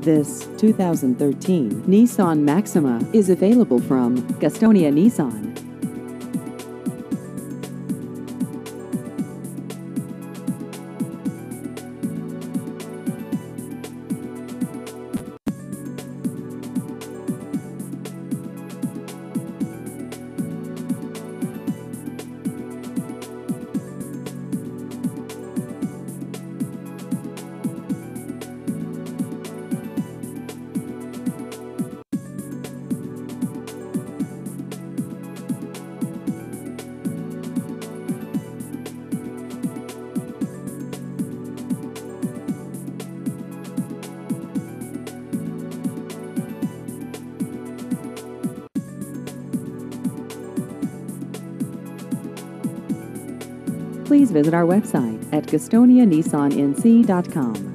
This 2013 Nissan Maxima is available from Gastonia Nissan. Please visit our website at GastoniaNissanNC.com.